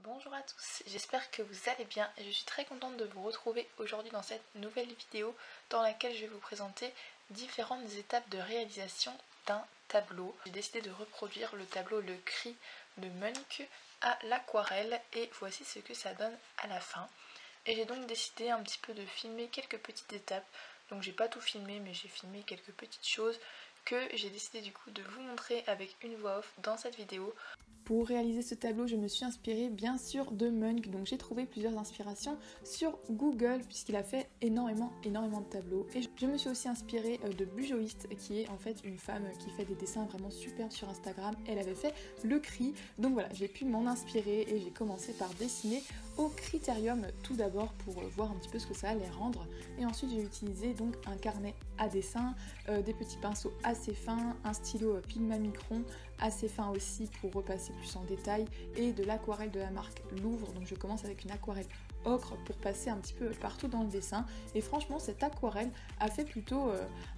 Bonjour à tous, j'espère que vous allez bien et je suis très contente de vous retrouver aujourd'hui dans cette nouvelle vidéo dans laquelle je vais vous présenter différentes étapes de réalisation d'un tableau. J'ai décidé de reproduire le tableau Le Cri de Munch à l'aquarelle et voici ce que ça donne à la fin. Et j'ai donc décidé un petit peu de filmer quelques petites étapes, donc j'ai pas tout filmé mais j'ai filmé quelques petites choses que j'ai décidé du coup de vous montrer avec une voix off dans cette vidéo. Pour réaliser ce tableau, je me suis inspirée bien sûr de Munch, donc j'ai trouvé plusieurs inspirations sur Google puisqu'il a fait énormément de tableaux. Et je me suis aussi inspirée de Bujoïste qui est en fait une femme qui fait des dessins vraiment superbes sur Instagram. Elle avait fait Le Cri, donc voilà, j'ai pu m'en inspirer et j'ai commencé par dessiner au Critérium tout d'abord pour voir un petit peu ce que ça allait rendre. Et ensuite j'ai utilisé donc un carnet à dessin, des petits pinceaux assez fins, un stylo Pigma Micron assez fin aussi pour repasser plus en détail et de l'aquarelle de la marque Louvre. Donc je commence avec une aquarelle ocre pour passer un petit peu partout dans le dessin et franchement cette aquarelle a fait plutôt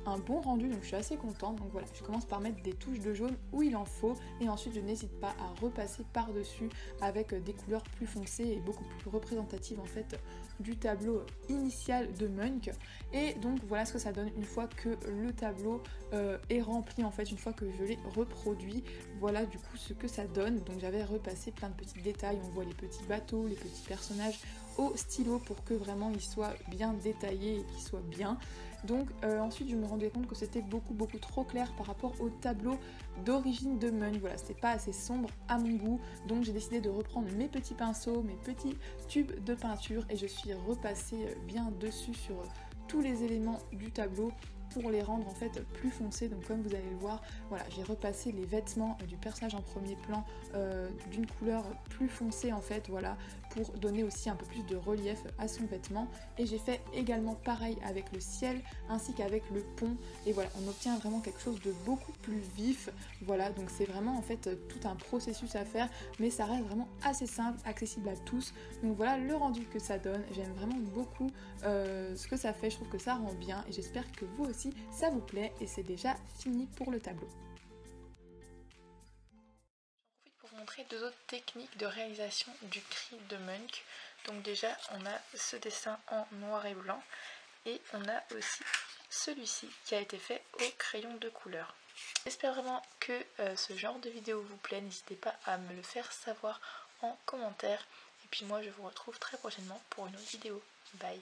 un bon rendu, donc je suis assez contente. Donc voilà, je commence par mettre des touches de jaune où il en faut et ensuite je n'hésite pas à repasser par dessus avec des couleurs plus foncées et beaucoup plus représentatives en fait du tableau initial de Munch. Et donc voilà ce que ça donne une fois que le tableau est rempli, en fait une fois que je l'ai reproduit. Voilà du coup ce que ça donne. Donc j'avais repassé plein de petits détails, on voit les petits bateaux, les petits personnages au stylo pour que vraiment ils soient bien détaillés et qu'ils soient bien. Donc ensuite je me rendais compte que c'était beaucoup trop clair par rapport au tableau d'origine de Munch. Voilà, c'était pas assez sombre à mon goût, donc j'ai décidé de reprendre mes petits pinceaux, mes petits tubes de peinture et je suis repassée bien dessus sur tous les éléments du tableau pour les rendre en fait plus foncés. Donc comme vous allez le voir, voilà, j'ai repassé les vêtements du personnage en premier plan d'une couleur plus foncée en fait, voilà, pour donner aussi un peu plus de relief à son vêtement. Et j'ai fait également pareil avec le ciel ainsi qu'avec le pont et voilà, on obtient vraiment quelque chose de beaucoup plus vif. Voilà, donc c'est vraiment en fait tout un processus à faire, mais ça reste vraiment assez simple, accessible à tous. Donc voilà le rendu que ça donne, j'aime vraiment beaucoup ce que ça fait, je trouve que ça rend bien et j'espère que vous aussi ça vous plaît. Et c'est déjà fini pour le tableau. J'en profite pour vous montrer deux autres techniques de réalisation du Cri de Munch. Donc déjà on a ce dessin en noir et blanc et on a aussi celui-ci qui a été fait au crayon de couleur. J'espère vraiment que ce genre de vidéo vous plaît, n'hésitez pas à me le faire savoir en commentaire et puis moi je vous retrouve très prochainement pour une autre vidéo. Bye.